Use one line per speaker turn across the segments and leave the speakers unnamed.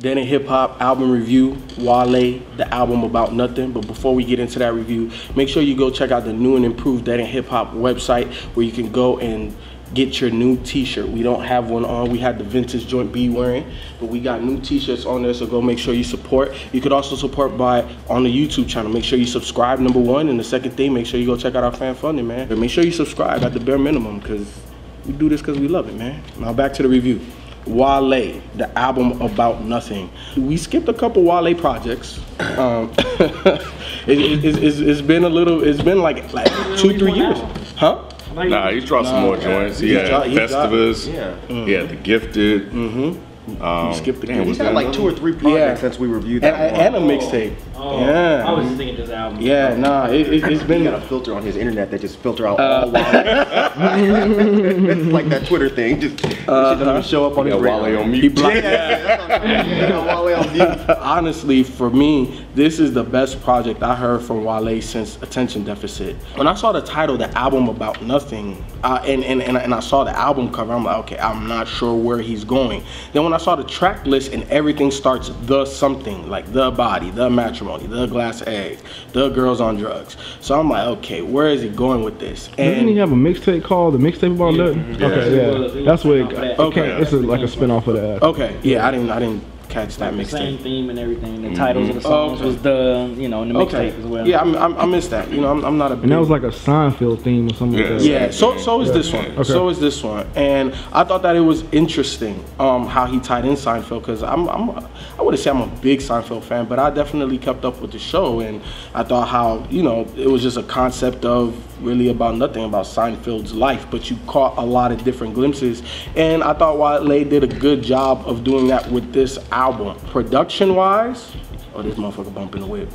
Then in Hip Hop album review, Wale, the album About Nothing. But before we get into that review, make sure you go check out the new and improved Dead End Hip Hop website where you can go and get your new t-shirt. We don't have one on. We had the vintage joint B wearing, but we got new t-shirts on there, so go make sure you support. You could also support by on the YouTube channel. Make sure you subscribe, number one, and the second thing, make sure you go check out our fan funding, man. But make sure you subscribe at the bare minimum, because we do this because we love it, man. Now back to the review. Wale, the album About Nothing. We skipped a couple Wale projects. It's been a little, it's been like 2-3 years. Huh?
Nah, he's dropped some more joints. He had Festivus, he had The Gifted.
He skipped the game.
He's had like 2 or 3 projects since we reviewed that
and a mixtape. Yeah.
I was just thinking this album.
Yeah, nah, it's been.
He got a filter on his internet that just filter out all Wale. Like that Twitter thing. Just doesn't even show up on his radar.
Wale on mute.
Wale on mute.
Honestly, for me, this is the best project I heard from Wale since Attention Deficit. When I saw the title, the album About Nothing, and I saw the album cover, I'm like, okay, I'm not sure where he's going. Then when I saw the track list and everything starts the something, like the body, the matrimony, the glass eggs, the girls on drugs. So I'm like, okay, where is he going with this? And
didn't he have a mixtape called The Mixtape About Nothing?
Yeah.
Okay, yeah. That's what it got. Okay, it's like a spin-off of that.
Okay, yeah, I didn't catch that mixtape.
Same theme and everything. The titles of the songs was the, you know, in the mixtape as well.
Yeah, I missed that. You know, I'm not a big...
And that was like a Seinfeld theme or something like that.
Yeah, so is this one.
Okay.
So is this one. And I thought that it was interesting how he tied in Seinfeld, because I wouldn't say I'm a big Seinfeld fan, but I definitely kept up with the show, and I thought how, you know, it was just a concept of really about nothing, about Seinfeld's life, but you caught a lot of different glimpses, and I thought Wale did a good job of doing that with this album. Production wise, oh, this motherfucker bumping the whip.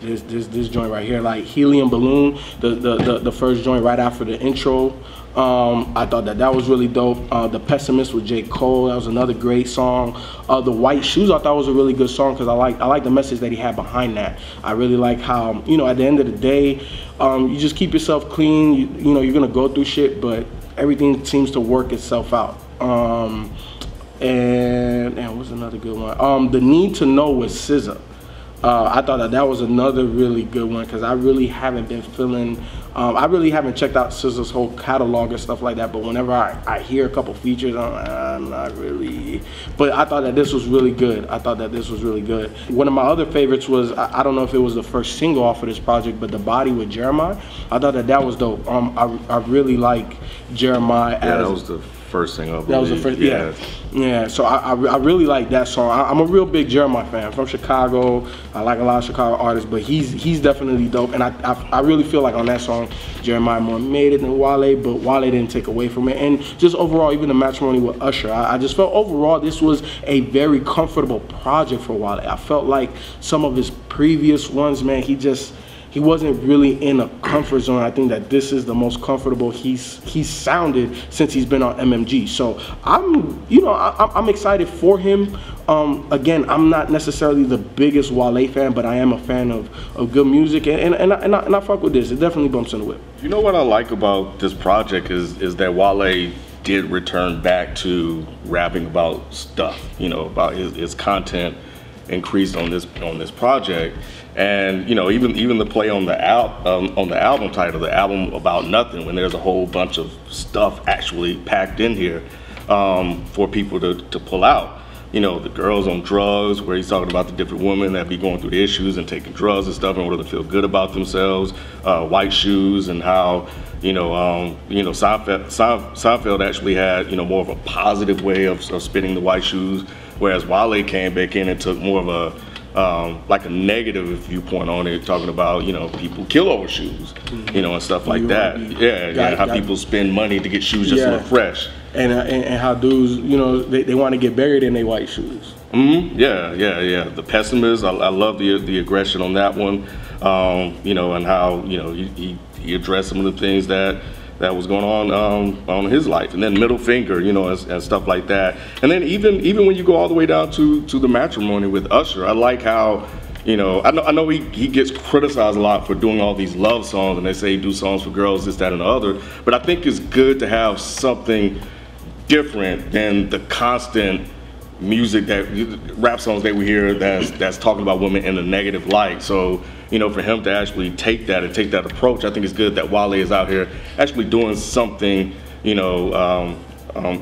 This joint right here, like Helium Balloon, the first joint right after the intro. I thought that was really dope. The Pessimist with J. Cole, that was another great song. The White Shoes, I thought was a really good song, because I like the message that he had behind that. I really like how, you know, at the end of the day, you just keep yourself clean. You know, you're gonna go through shit, but everything seems to work itself out. And what's another good one? The Need to Know with SZA. I thought that was another really good one, because I really haven't been feeling, I really haven't checked out SZA's whole catalog and stuff like that, but whenever I hear a couple features, I'm not really, but I thought that this was really good. I thought that this was really good. One of my other favorites was, I don't know if it was the first single off of this project, but The Body with Jeremiah. I thought that was dope. I really like Jeremiah.
Yeah, that was the first single.
That was the first, yeah. So I really like that song. I'm a real big Jeremiah fan. I'm from Chicago. I like a lot of Chicago artists, but he's definitely dope. And I really feel like on that song, Jeremiah more made it than Wale, but Wale didn't take away from it. And just overall, even the Matrimony with Usher, I just felt overall this was a very comfortable project for Wale. I felt like some of his previous ones, man, he wasn't really in a comfort zone. I think that this is the most comfortable he's sounded since he's been on MMG. So I'm excited for him. Again, I'm not necessarily the biggest Wale fan, but I am a fan of good music, and I fuck with this. It definitely bumps in the whip.
You know what I like about this project is that Wale did return back to rapping about stuff. You know, about his content increased on this project. And you know, even the play on the album title, the album About Nothing, when there's a whole bunch of stuff actually packed in here for people to pull out. You know, the girls on drugs, where he's talking about the different women that be going through the issues and taking drugs and stuff in order to feel good about themselves. White Shoes, and how Seinfeld actually had more of a positive way of spinning the White Shoes, whereas Wale came back in and took more of a like a negative viewpoint on it, talking about people kill over shoes, and stuff like that. Yeah, how people spend money to get shoes just to look fresh,
and how dudes, they want to get buried in their white shoes.
Yeah. The Pessimist, I love the aggression on that one, and how he addressed some of the things that was going on his life, and then Middle Finger, and stuff like that. And then even when you go all the way down to the Matrimony with Usher, I like how, I know he gets criticized a lot for doing all these love songs, and they say he do songs for girls, this, that, and the other. But I think it's good to have something different than the constant music rap songs that we hear that's talking about women in a negative light. So, you know, for him to actually take that and take that approach, I think it's good that Wale is out here actually doing something, you know,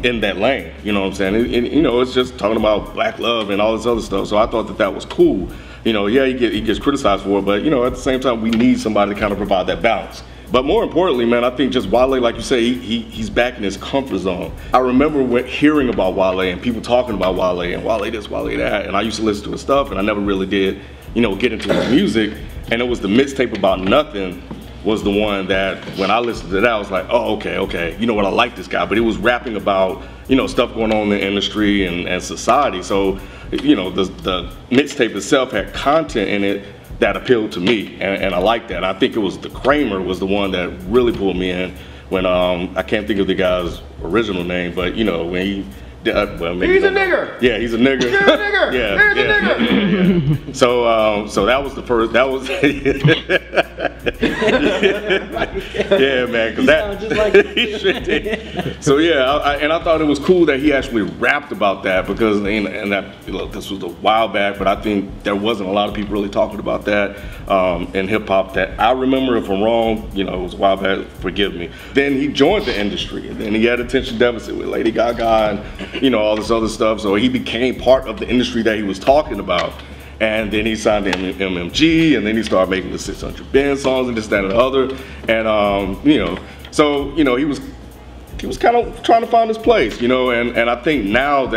in that lane. You know what I'm saying? And, you know, it's just talking about black love and all this other stuff. So I thought that was cool. You know, yeah, he gets criticized for it, but, you know, at the same time, we need somebody to kind of provide that balance. But more importantly, man, I think just Wale, like you say, he's back in his comfort zone. I remember hearing about Wale and people talking about Wale and Wale this, Wale that, and I used to listen to his stuff, and I never really did, you know, get into his music. And it was the Mixtape About Nothing was the one that when I listened to that, I was like, oh, okay, you know what, I like this guy. But it was rapping about, you know, stuff going on in the industry and society. So, you know, the mixtape itself had content in it that appealed to me, and I like that. I think it was the Kramer was the one that really pulled me in when I can't think of the guy's original name, but you know when he well, maybe
he's a nigger.
Yeah, he's a nigger.
You're a nigger.
Yeah,
He's a nigger.
yeah. So that was the first. That was yeah, man. Because that
just like
he sure did. So yeah, and I thought it was cool that he actually rapped about that because and that, you know, this was a while back, but I think there wasn't a lot of people really talking about that in hip hop. That I remember. If I'm wrong, you know, it was a while back. Forgive me. Then he joined the industry, and then he had attention deficit with Lady Gaga and, you know, all this other stuff. So he became part of the industry that he was talking about. And then he signed to MMG, and then he started making the 600 Band songs and this, that, and the other. And you know, so you know, he was kind of trying to find his place, you know. And I think now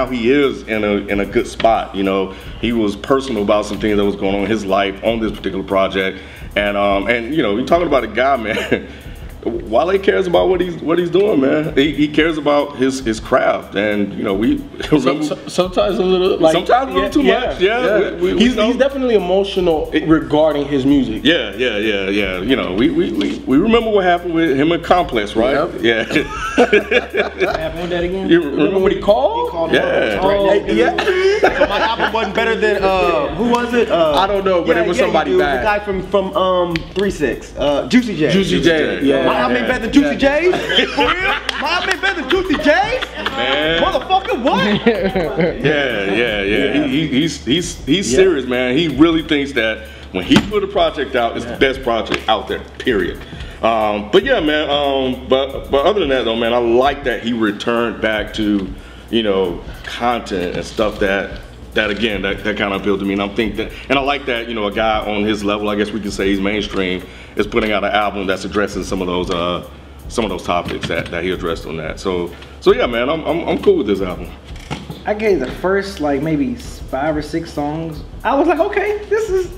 he is in a good spot. You know, he was personal about some things that was going on in his life on this particular project. And you know, you're talking about a guy, man. Wale cares about what he's doing, man. He cares about his craft, and you know
sometimes a little
too much. Yeah.
He's definitely emotional regarding his music.
Yeah. You know, we remember what happened with him and Complex, right?
Yep.
Yeah.
What happened with that again?
You remember what he called?
Yeah.
So my album wasn't better than who was it?
I don't know, but it was somebody bad.
The guy from 3-6, Juicy J.
Juicy J. Yeah.
My album ain't better than Juicy J's? For real? My album ain't better than Juicy J's?
Man.
Motherfucker, what?
Yeah. He's serious, man. He really thinks that when he put a project out, it's the best project out there, period. But yeah, man, but other than that though, man, I like that he returned back to, you know, content and stuff that again, that kind of appealed to me. And I like that, you know, a guy on his level, I guess we can say he's mainstream, is putting out an album that's addressing some of those topics that he addressed on that. So yeah, man, I'm cool with this album.
I gave the first like maybe 5 or 6 songs. I was like, okay, this is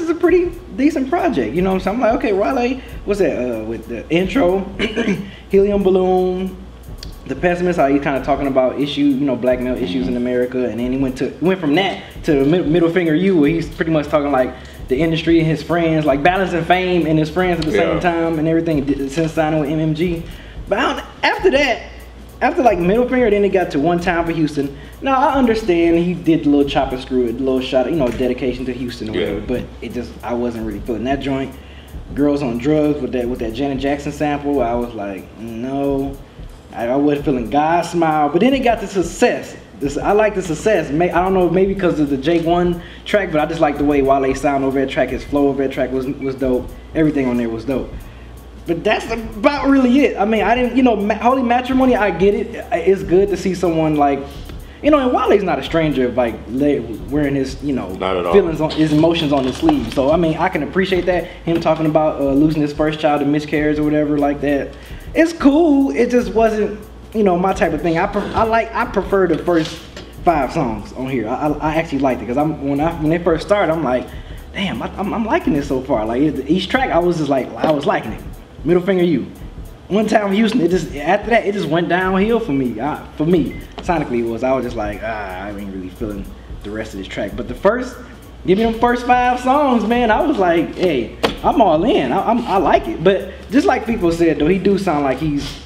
a pretty decent project. You know what I'm saying? I'm like, okay, Wale, what's that? With the intro, Helium Balloon, The Pessimist, how he's kind of talking about issues, you know, black male issues in America, and then he went from that to Middle Finger You, where he's pretty much talking like the industry and his friends, like balancing fame and his friends at the same time and everything since signing with MMG. But after that, after like Middle Finger, then it got to One Time for Houston. Now I understand he did the little chop and screw, a little shot, you know, dedication to Houston or whatever, but I wasn't really feeling that joint. Girls on Drugs with that Janet Jackson sample, I was like, no. I wasn't feeling God Smile, but then it got to Success. I like the Success. I don't know, maybe because of the J1 track, but I just like the way Wale sound over that track. His flow over that track was dope. Everything on there was dope. But that's about really it. I mean, I didn't, you know, Holy Matrimony, I get it. It's good to see someone like, you know, and Wale's not a stranger of like wearing his, you know, feelings on his emotions on his sleeve. So I mean, I can appreciate that. Him talking about losing his first child to miscarriage or whatever like that. It's cool. It just wasn't, you know, my type of thing. I prefer the first 5 songs on here. I actually liked it because when they first started, I'm like, damn, I'm liking this so far. Like each track, I was liking it. Middle Finger You, One Time in Houston. After that, it just went downhill for me. For me, sonically, I was just like, I ain't really feeling the rest of this track. But give me them first 5 songs, man. I was like, hey, I'm all in. I like it. But just like people said, though, he do sound like he's,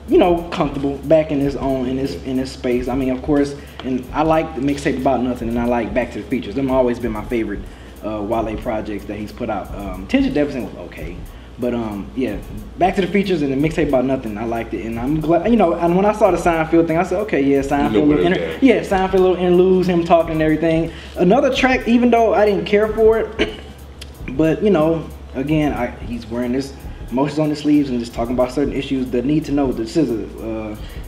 you know, comfortable back in his own in his space. I mean, of course, and I like the Mixtape About Nothing, and I like Back to the Features. Them always been my favorite Wale projects that he's put out. Attention Deficit was okay, But yeah, back to the features and the Mixtape About Nothing. I liked it, and I'm glad. You know, and when I saw the Seinfeld thing, I said, okay, yeah, Seinfeld, Seinfeld, little interludes, him talking and everything. Another track, even though I didn't care for it, but you know, again, he's wearing this emotions on his sleeves and just talking about certain issues that need to know the scissor.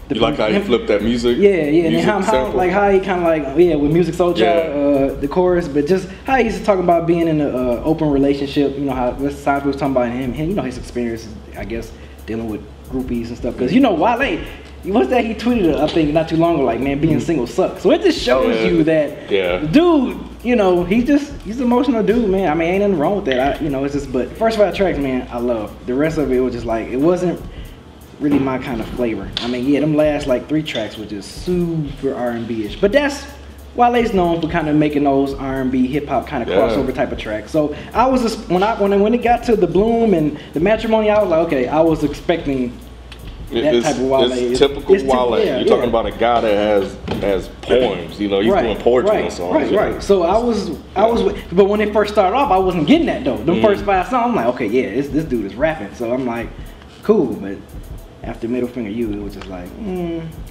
You like how he flipped that music?
Yeah, and then how he kind of like with Music Soul Child, the chorus, but just how he's talking about being in an open relationship. You know how Seinfeld was talking about him, you know his experiences, I guess, dealing with groupies and stuff. Because you know Wale, what's that he tweeted? I think not too long ago, like, man, being single sucks. So it just shows you that, dude. You know, he's an emotional dude, man. I mean, ain't nothing wrong with that. You know, it's just, but the first 5 tracks, man, I love. The rest of it was just like, it wasn't really my kind of flavor. I mean, yeah, them last like 3 tracks were just super R&B-ish. But that's Wale's known for kind of making those R&B, hip hop kind of crossover type of tracks. So I was just, when it got to the Bloom and the Matrimony, I was like, okay, I was expecting that type of Wale.
It's typical Wale. You're talking about a guy that has poems. You know, he's doing poetry and songs.
Right. So I was, but when it first started off, I wasn't getting that though. The first 5 songs, I'm like, okay, yeah, this dude is rapping. So I'm like, cool, but after Middle Finger You, it was just like,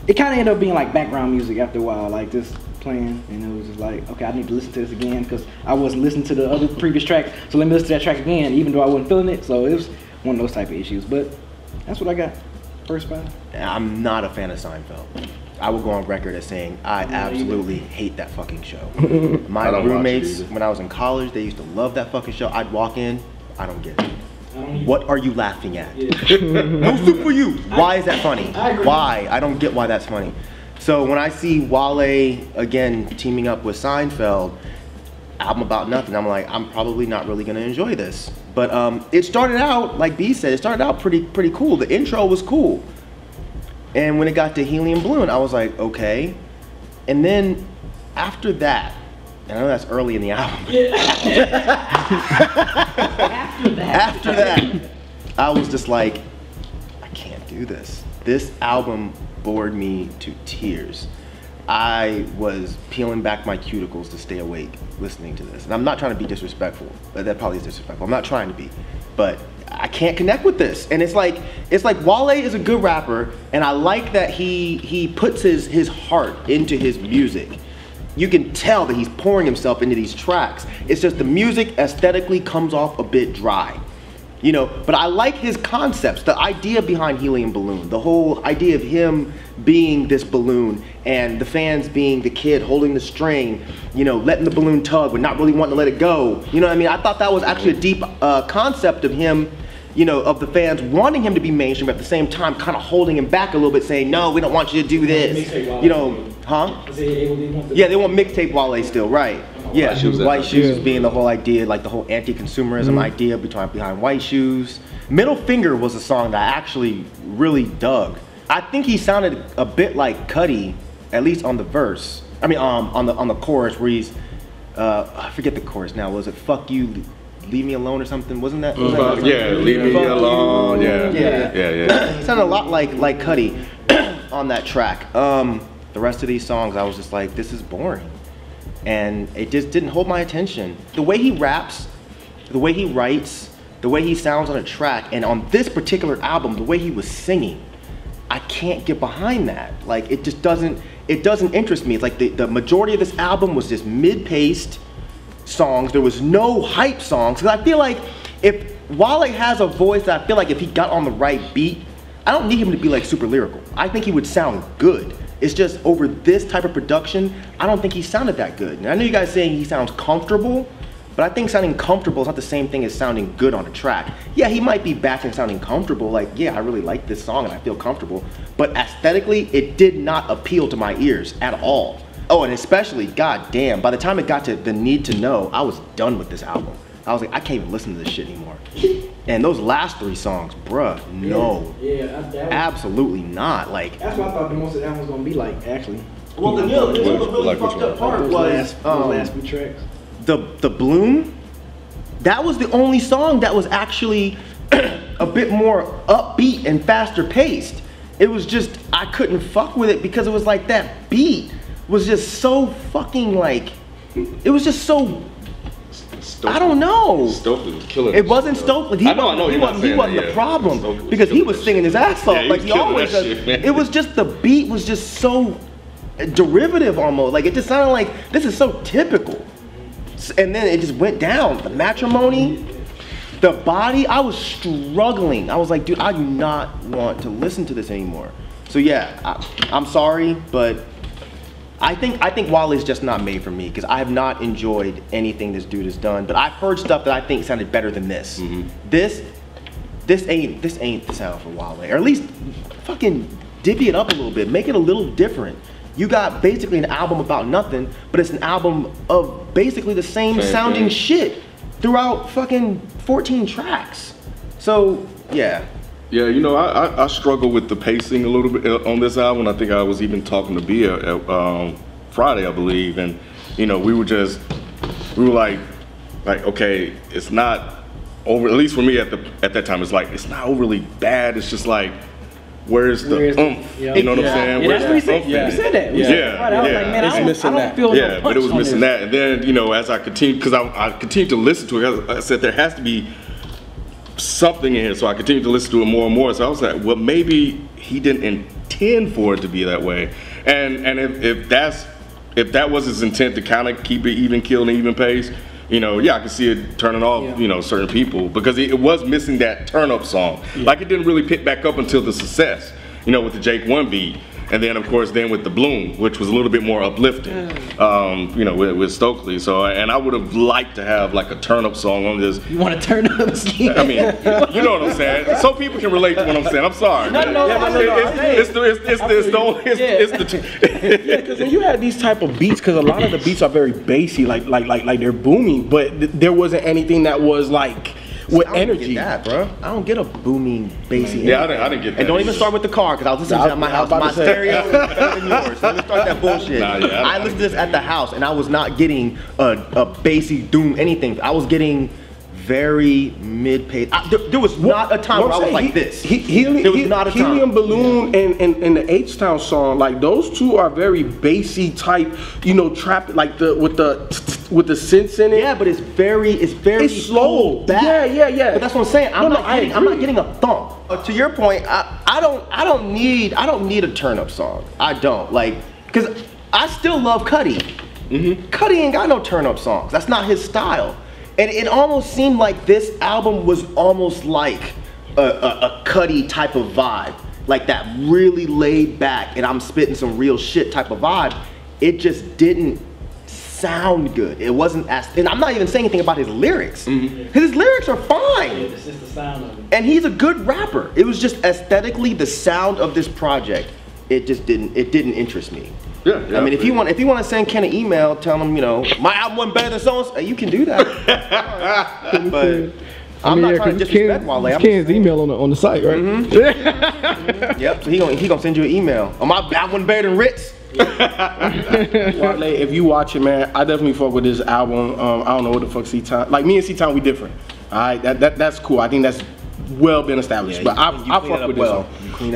it kind of ended up being like background music after a while, like just playing, and it was just like, okay, I need to listen to this again because I wasn't listening to the other previous tracks, so let me listen to that track again, even though I wasn't feeling it. So it was one of those type of issues, but that's what I got. First 5.
I'm not a fan of Seinfeld. I will go on record as saying I absolutely hate that fucking show. My roommates, when I was in college, they used to love that fucking show. I'd walk in, I don't get it. What are you laughing at? No soup for you. Why is that funny? Why? I don't get why that's funny. So when I see Wale again teaming up with Seinfeld, album About Nothing, I'm like, I'm probably not really gonna enjoy this. But it started out, like B said, it started out pretty cool. The intro was cool. And when it got to Helium Balloon, I was like, okay. And then after that, and I know that's early in the album. After that, I was just like, I can't do this. This album bored me to tears. I was peeling back my cuticles to stay awake listening to this. And I'm not trying to be disrespectful, but that probably is disrespectful. I'm not trying to be, but I can't connect with this. And it's like Wale is a good rapper, and I like that he puts his heart into his music. You can tell that he's pouring himself into these tracks. It's just the music aesthetically comes off a bit dry. You know, but I like his concepts, the idea behind Helium Balloon, the whole idea of him being this balloon and the fans being the kid holding the string, you know, letting the balloon tug but not really wanting to let it go. You know what I mean? I thought that was actually a deep concept of him, you know, of the fans wanting him to be mainstream, but at the same time kind of holding him back a little bit, saying, no, we don't want you to do this. You know, huh? Yeah, they want Mixtape Wale still, right. Yeah, White Shoes being the whole idea, like the whole anti-consumerism idea behind White Shoes. Middle Finger was a song that I actually really dug. I think he sounded a bit like Cudi, at least on the verse. I mean, on the chorus where he's, I forget the chorus now. Was it "Fuck you, leave me alone" or something? Wasn't that?
Yeah, leave me alone. Yeah.
He sounded a lot like Cudi on that track. The rest of these songs, I was just like, this is boring. And it just didn't hold my attention. The way he raps, the way he writes, the way he sounds on a track, and on this particular album, the way he was singing, I can't get behind that. Like, it just doesn't interest me. It's like the majority of this album was just mid-paced songs. There was no hype songs. Because I feel like if Wale has a voice, I feel like if he got on the right beat, I don't need him to be like super lyrical. I think he would sound good. It's just over this type of production, I don't think he sounded that good. And I know you guys saying he sounds comfortable, but I think sounding comfortable is not the same thing as sounding good on a track. Yeah, he might be back in sounding comfortable, like, yeah, I really like this song and I feel comfortable, but aesthetically, it did not appeal to my ears at all. Oh, and especially, goddamn, by the time it got to the Need to Know, I was done with this album. I was like, I can't even listen to this shit anymore. And those last 3 songs, bruh, no. Absolutely not. Like,
that's what I thought the most of that was gonna be like, actually.
Well, the really fucked up part was
those last few tracks.
The Bloom. That was the only song that was actually a bit more upbeat and faster paced. It was just, I couldn't fuck with it because it was like that beat was just so fucking like, it was just so I don't know.
Stokely was killing
it. Wasn't Stokely.
I know.
He wasn't the problem because he was singing his ass off.
Yeah,
like he always does. It was just the beat was just so derivative almost. Like it just sounded like this is so typical. And then it just went down. The matrimony, the body. I was struggling. I was like, dude, I do not want to listen to this anymore. So yeah, I'm sorry, but I think Wale's just not made for me because I have not enjoyed anything this dude has done. But I've heard stuff that I think sounded better than this. This ain't the sound for Wale, or at least fucking divvy it up a little bit, make it a little different. You got basically an album about nothing, but it's an album of basically the same sounding shit throughout fucking 14 tracks. So yeah.
Yeah, you know, I struggle with the pacing a little bit on this album. I think I was even talking to Bia at Friday, I believe, and you know, we were like, okay, it's not over. At least for me at that time, it's like it's not overly bad. It's just like, where's the oomph?
Yeah.
You know what I'm saying?
Yeah, that's what we said. Yeah. We said that. We said that. I was like, man, I don't feel no punch
but it was missing
this.
that. And then, you know, as I continued, because I continued to listen to it, I said there has to be something in here, so I continued to listen to it more and more. So I was like, well, maybe he didn't intend for it to be that way. And if that was his intent to kind of keep it even keel and even pace, you know, yeah, I can see it turning off, you know, certain people, because it was missing that turn up song. Like it didn't really pick back up until the Success, you know, with the Jake 1 beat. And then, of course, with the Bloom, which was a little bit more uplifting, you know, with Stokely. So, and I would have liked to have like a turn-up song on this.
You want to turn up?
I mean, you know what I'm saying. So people can relate to what I'm saying. I'm sorry.
No.
It's the
Yeah, because when you had these type of beats, because a lot of the beats are very bassy, like they're booming, but there wasn't anything that was like with energy.
I don't get that, bro. I don't get a booming, bassy.
Yeah, I didn't get that.
And don't even start with the car, because I was listening to it at my house. My stereo is better than yours. So let me start that bullshit. I listened to this at the house, and I was not getting a bassy doom anything. I was getting very mid-pace. There was not a time where I was like this. There was not a time.
Helium Balloon and the H-Town song, like those two are very bassy type, you know, trap, like with the synths in it.
Yeah, but it's very
slow.
Back.
Yeah.
But that's what I'm saying. I'm not getting a thump. To your point, I don't need a turn up song. I don't, like, because I still love Cudi. Cudi ain't got no turn up songs. That's not his style. And it almost seemed like this album was almost like a Cudi type of vibe, like that really laid back and I'm spitting some real shit type of vibe. It just didn't sound good. It wasn't as, and I'm not even saying anything about his lyrics. His lyrics are fine.
It's just the sound of it.
And he's a good rapper. It was just aesthetically the sound of this project. It just didn't interest me.
Yeah,
I mean, if you want to send Ken an email, tell him, you know, my album wasn't better than so, you can do that. But I'm not trying to disrespect Wale.
Ken's email on the site, right?
Yep. So he gonna send you an email. Oh, my album wasn't better than Ritz.
Wale, if you watch it, man, I definitely fuck with this album. I don't know what the fuck C-Town. Like me and C-Town, we different. All right, that's cool. I think that's well been established. But I fuck with this one.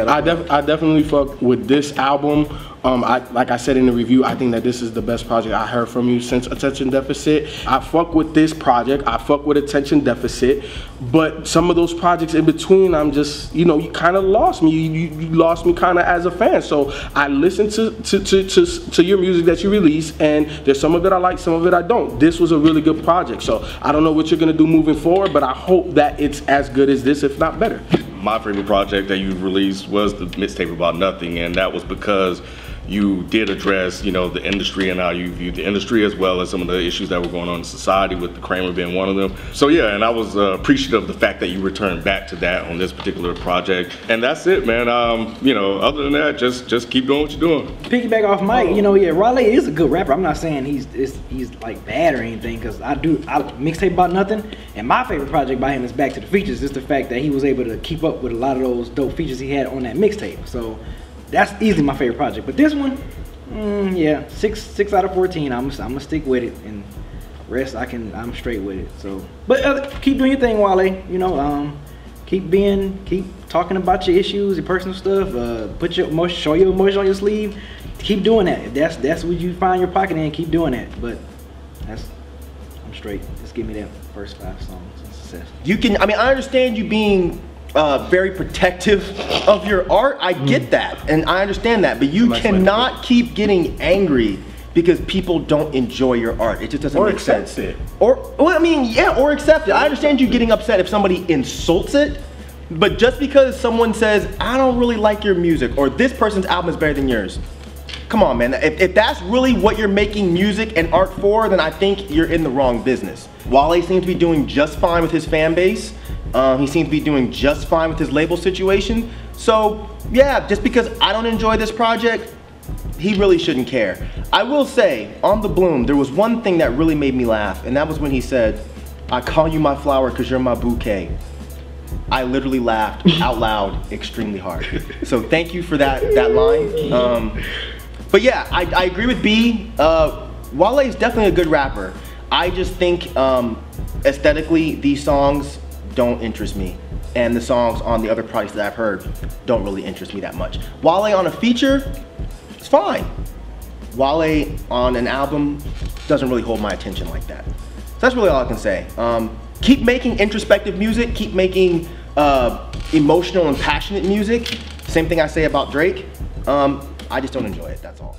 I definitely fuck with this album. Like I said in the review, I think that this is the best project I heard from you since Attention Deficit. I fuck with this project. I fuck with Attention Deficit. But some of those projects in between, I'm just, you know, you kind of lost me. You lost me kind of as a fan. So I listened to your music that you released, and there's some of it I like, some of it I don't. This was a really good project. So I don't know what you're gonna do moving forward, but I hope that it's as good as this, if not better.
My favorite project that you released was the Mixtape About Nothing, and that was because you did address, you know, the industry and how you viewed the industry, as well as some of the issues that were going on in society, with the Kramer being one of them. So yeah, and I was appreciative of the fact that you returned back to that on this particular project. And that's it, man. You know, other than that, just keep doing what you're doing.
Piggyback off Mike, you know, yeah, Wale is a good rapper. I'm not saying he's like bad or anything, because I Mixtape About Nothing, and my favorite project by him is Back to the Features. Just the fact that he was able to keep up with a lot of those dope features he had on that mixtape. So that's easily my favorite project. But this one, yeah, 6 out of 14. I'm gonna stick with it, and rest I'm straight with it. So, but keep doing your thing, Wale. You know, keep talking about your issues, your personal stuff. Put your emotion, show your emotion on your sleeve. Keep doing that. If that's what you find your pocket in, keep doing that. But I'm straight. Just give me that first 5 songs. Success.
You can, I mean, I understand you being very protective of your art. I get that, and I understand that, but you cannot keep getting angry because people don't enjoy your art. It just doesn't make sense.
It.
Or, well, I mean, yeah, or accept it. I understand you getting upset if somebody insults it, but just because someone says, I don't really like your music, or this person's album is better than yours, come on, man. If that's really what you're making music and art for, then I think you're in the wrong business. Wale seems to be doing just fine with his fan base. He seems to be doing just fine with his label situation. So, yeah, just because I don't enjoy this project, he really shouldn't care. I will say, on The Bloom, there was one thing that really made me laugh, and that was when he said, I call you my flower because you're my bouquet. I literally laughed out loud extremely hard. So thank you for that line. But yeah, I agree with B. Wale is definitely a good rapper. I just think aesthetically, these songs don't interest me. And the songs on the other projects that I've heard don't really interest me that much. Wale on a feature, it's fine. Wale on an album doesn't really hold my attention like that. So that's really all I can say. Keep making introspective music, keep making emotional and passionate music. Same thing I say about Drake. I just don't enjoy it, that's all.